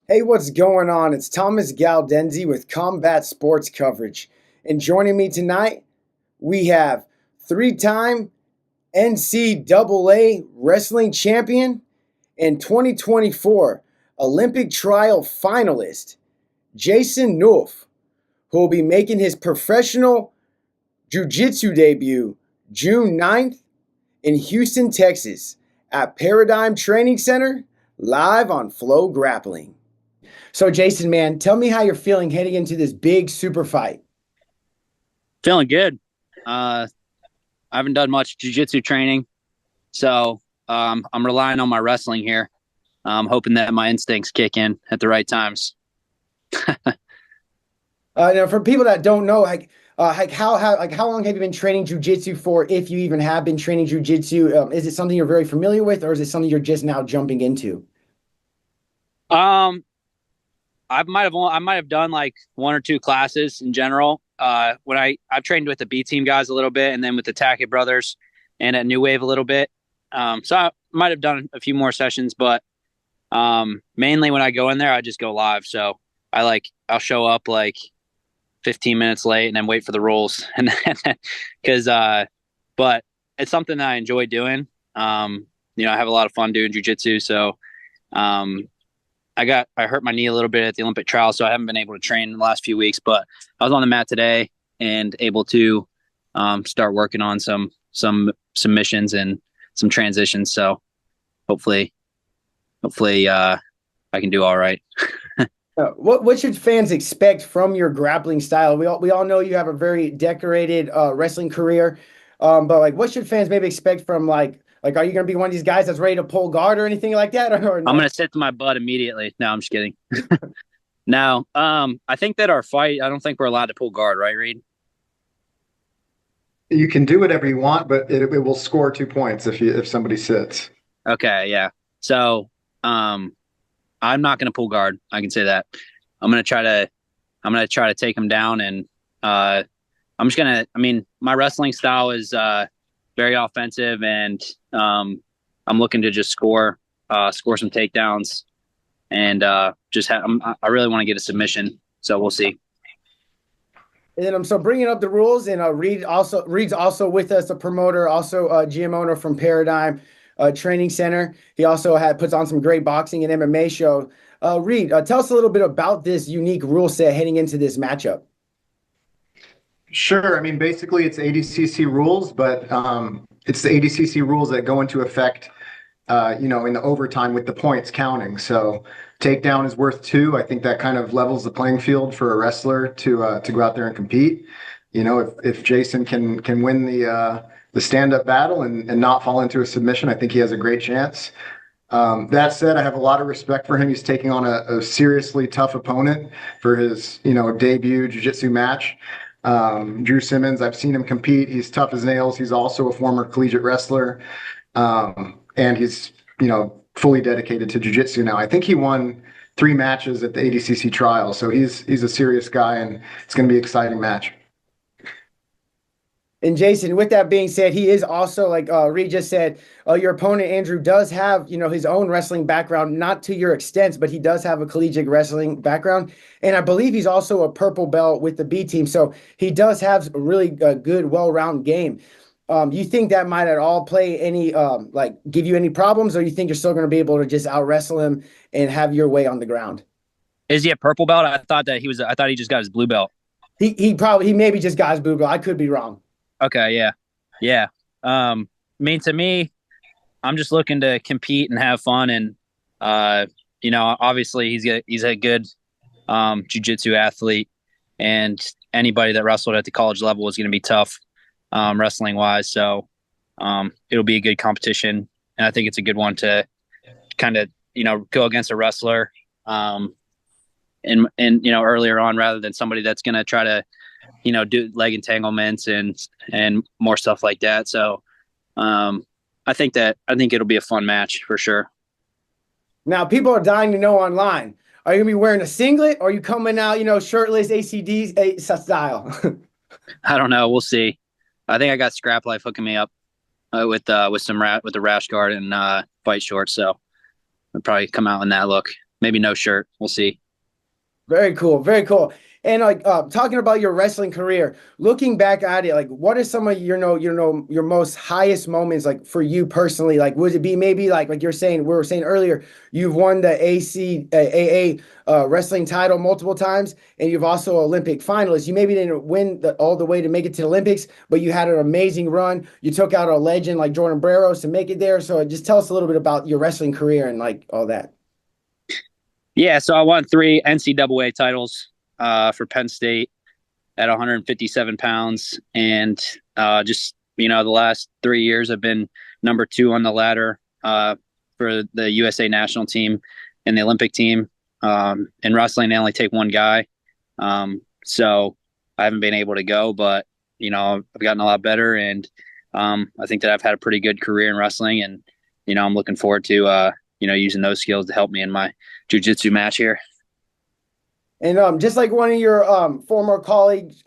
Hey, what's going on? It's Thomas Galdenzi with Combat Sports Coverage. And joining me tonight, we have three-time NCAA wrestling champion and 2024 Olympic trial finalist, Jason Nolf, who will be making his professional jiu-jitsu debut June 9th in Houston, Texas at Paradigm Training Center, live on Flow Grappling. So, Jason, man, tell me how you're feeling heading into this big super fight. Feeling good. I haven't done much jiu-jitsu training, so I'm relying on my wrestling here. I'm hoping that my instincts kick in at the right times. Now, for people that don't know, how long have you been training jujitsu for? If you even have been training jujitsu, is it something you're very familiar with, or is it something you're just now jumping into? Um, I might have done like one or two classes in general. When I've trained with the B team guys a little bit, and then with the Tackett brothers and at New Wave a little bit. So I might have done a few more sessions, but mainly when I go in there, I just go live. So I'll show up like 15 minutes late and then wait for the rules, and because but it's something that I enjoy doing. I have a lot of fun doing jujitsu, so um, I hurt my knee a little bit at the Olympic trial, so I haven't been able to train in the last few weeks. But I was on the mat today and able to start working on some submissions and some transitions. So hopefully I can do all right. What should fans expect from your grappling style? We all know you have a very decorated wrestling career, but like, what should fans maybe expect from are you going to be one of these guys that's ready to pull guard or anything like that, or I'm no? gonna sit to my butt immediately. No, I'm just kidding. Now, I think that our fight, I don't think we're allowed to pull guard, right, Reed? You can do whatever you want, but it will score 2 points if somebody sits. Okay, yeah. So, I'm not gonna pull guard. I can say that. I'm gonna try to, I'm gonna try to take him down, and I'm just gonna. I mean, my wrestling style is very offensive, and I'm looking to just score some takedowns, and I really want to get a submission. So we'll see. And then I'm so bringing up the rules, and Reed's also with us, the promoter, also GM owner from Paradigm Training Center. He also puts on some great boxing and MMA show. Reed, tell us a little bit about this unique rule set heading into this matchup. Sure. I mean, basically, it's ADCC rules, but it's the ADCC rules that go into effect, in the overtime with the points counting. So takedown is worth 2. I think that kind of levels the playing field for a wrestler to go out there and compete. If Jason can win the stand-up battle and not fall into a submission, I think he has a great chance. That said, I have a lot of respect for him. He's taking on a seriously tough opponent for his, debut jiu-jitsu match. Drew Simmons, I've seen him compete. He's tough as nails. He's also a former collegiate wrestler. And he's, fully dedicated to jiu-jitsu now. I think he won 3 matches at the ADCC trial. So he's a serious guy, and it's going to be an exciting match. And Jason, with that being said, he is also, like Reed just said, your opponent, Andrew, does have, his own wrestling background, not to your extent, but he does have a collegiate wrestling background. And I believe he's also a purple belt with the B team. So he does have a really good, well-rounded game. You think that might at all play any, give you any problems, or you think you're still going to be able to just out-wrestle him and have your way on the ground? Is he a purple belt? I thought that he was. I thought he just got his blue belt. He maybe just got his blue belt. I could be wrong. Okay, yeah, yeah. I mean, to me, I'm just looking to compete and have fun, and obviously he's a good jiu-jitsu athlete, and anybody that wrestled at the college level is going to be tough, wrestling wise. So it'll be a good competition, and I think it's a good one to kind of go against a wrestler, and earlier on, rather than somebody that's going to try to do leg entanglements and more stuff like that. So I think it'll be a fun match for sure. Now, people are dying to know online. Are you gonna be wearing a singlet, or are you coming out, shirtless, ACD style? I don't know. We'll see. I think I got Scrap Life hooking me up with the rash guard and fight shorts. So I'll probably come out in that look. maybe no shirt. We'll see. Very cool, very cool. And like talking about your wrestling career, looking back at it, like what are some of your most highest moments like for you personally? Like would it be maybe like you're saying we were saying earlier, you've won the ACAA wrestling title multiple times, and you've also Olympic finalist. You maybe didn't win all the way to make it to the Olympics, but you had an amazing run. You took out a legend like Jordan Breros to make it there. So just tell us a little bit about your wrestling career and like all that. Yeah, so I won 3 NCAA titles for Penn State at 157 pounds. And just, the last 3 years I've been number 2 on the ladder for the USA national team and the Olympic team. In wrestling, they only take one guy. So I haven't been able to go, but, I've gotten a lot better. And I think that I've had a pretty good career in wrestling. And, I'm looking forward to, using those skills to help me in my jiu-jitsu match here. And just like one of your former college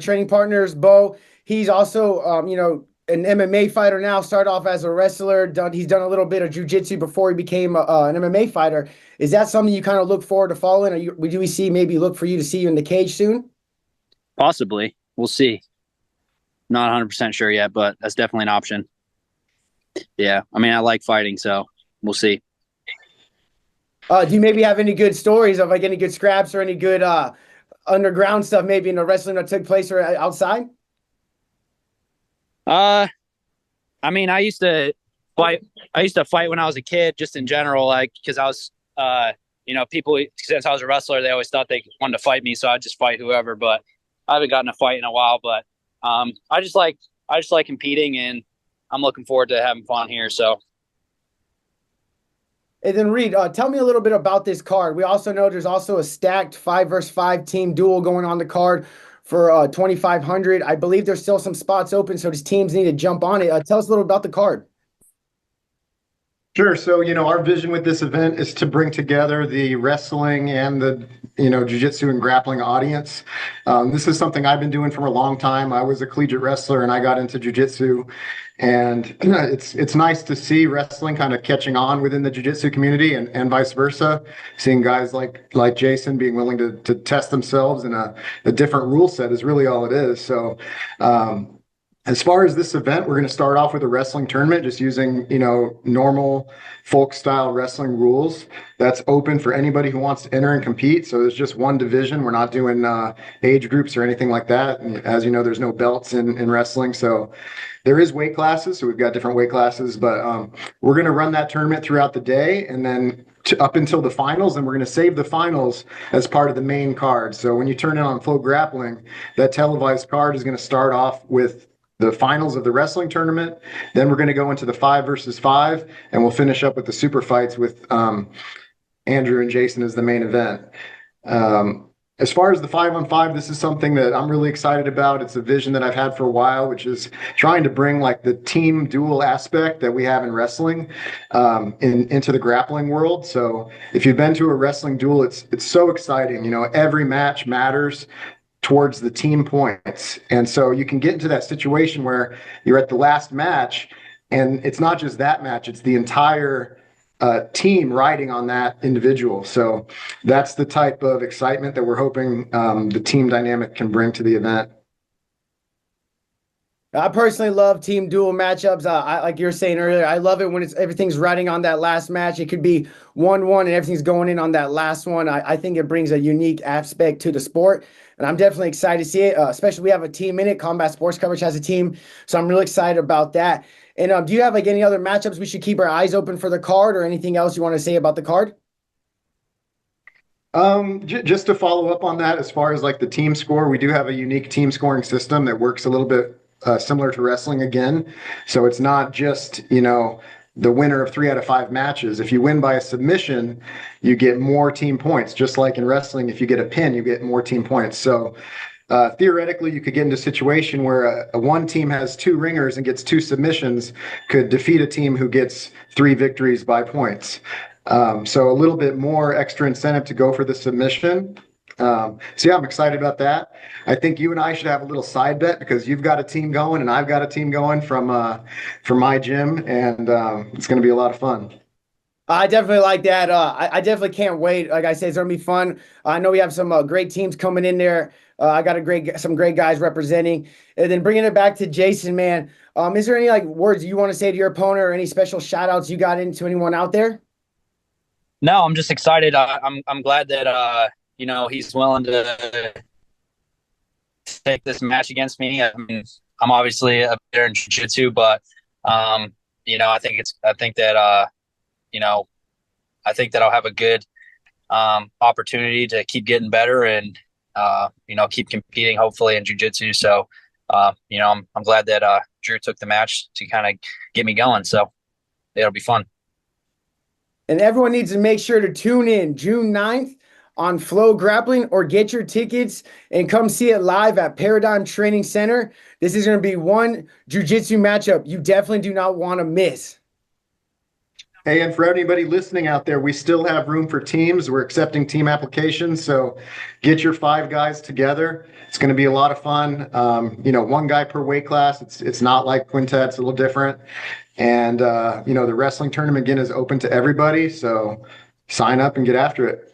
training partners, Bo, he's also an MMA fighter now. Started off as a wrestler. He's done a little bit of jiu-jitsu before he became an MMA fighter. Is that something you kind of look forward to following? Do we see maybe look for you to see you in the cage soon? Possibly. We'll see. Not 100% sure yet, but that's definitely an option. Yeah, I mean, I like fighting, so we'll see. Do you maybe have any good stories of like any good scraps or any good underground stuff maybe in the wrestling that took place or outside? I mean, I used to fight when I was a kid, just in general, like because I was, people since I was a wrestler, they always thought they wanted to fight me, so I'd just fight whoever. But I haven't gotten a fight in a while. But I just like competing, and I'm looking forward to having fun here. So. And then Reed, tell me a little bit about this card. We also know there's also a stacked 5 versus 5 team duel going on the card for 2,500. I believe there's still some spots open, so these teams need to jump on it. Tell us a little about the card. Sure. So, our vision with this event is to bring together the wrestling and the, jiu-jitsu and grappling audience. This is something I've been doing for a long time. I was a collegiate wrestler and I got into jiu-jitsu, and it's nice to see wrestling kind of catching on within the jiu-jitsu community and vice versa. Seeing guys like Jason being willing to test themselves in a different rule set is really all it is. So, as far as this event, we're going to start off with a wrestling tournament, just using, normal folk style wrestling rules. That's open for anybody who wants to enter and compete. So there's just one division. We're not doing age groups or anything like that. And as you know, there's no belts in wrestling. So there is weight classes. So we've got different weight classes, but we're going to run that tournament throughout the day and then up until the finals, and we're going to save the finals as part of the main card. So when you turn in on Flow Grappling, that televised card is going to start off with the finals of the wrestling tournament. Then we're going to go into the 5 versus 5, and we'll finish up with the super fights with Andrew and Jason as the main event. As far as the 5-on-5, this is something that I'm really excited about. It's a vision that I've had for a while, which is trying to bring like the team duel aspect that we have in wrestling into the grappling world. So if you've been to a wrestling duel, it's so exciting. Every match matters towards the team points. And so you can get into that situation where you're at the last match, and it's not just that match, it's the entire team riding on that individual. So that's the type of excitement that we're hoping the team dynamic can bring to the event. I personally love team duel matchups. Like you were saying earlier, I love it when everything's riding on that last match. It could be 1-1 and everything's going in on that last one. I think it brings a unique aspect to the sport, and I'm definitely excited to see it. Especially we have a team in it. Combat Sports Coverage has a team, so I'm really excited about that. And do you have like any other matchups we should keep our eyes open for the card, or anything else you want to say about the card? Just to follow up on that, as far as like the team score, we do have a unique team scoring system that works a little bit similar to wrestling again. So it's not just, the winner of 3 out of 5 matches. If you win by a submission, you get more team points. Just like in wrestling, if you get a pin, you get more team points. So theoretically, you could get into a situation where one team has 2 ringers and gets 2 submissions, could defeat a team who gets 3 victories by points. So a little bit more extra incentive to go for the submission. So yeah, I'm excited about that. I think you and I should have a little side bet, because you've got a team going and I've got a team going from my gym, and it's going to be a lot of fun. I definitely like that. I definitely can't wait. Like I said, it's gonna be fun. I know we have some great teams coming in there. I got some great guys representing. And then bringing it back to Jason, man. Is there any like words you want to say to your opponent, or any special shout outs you got into anyone out there? No, I'm just excited. I'm glad that he's willing to take this match against me. I mean, I'm obviously a better in jiu-jitsu, but I think that I'll have a good opportunity to keep getting better and keep competing hopefully in jiu-jitsu. So I'm glad that Drew took the match to kind of get me going. So it'll be fun. And everyone needs to make sure to tune in June 9th on Flow Grappling, or get your tickets and come see it live at Paradigm Training Center. This is going to be one jiu-jitsu matchup you definitely do not want to miss. Hey, and for anybody listening out there, we still have room for teams. We're accepting team applications, so get your 5 guys together. It's going to be a lot of fun. One guy per weight class. It's not like quintet. It's a little different. And the wrestling tournament again is open to everybody. So sign up and get after it.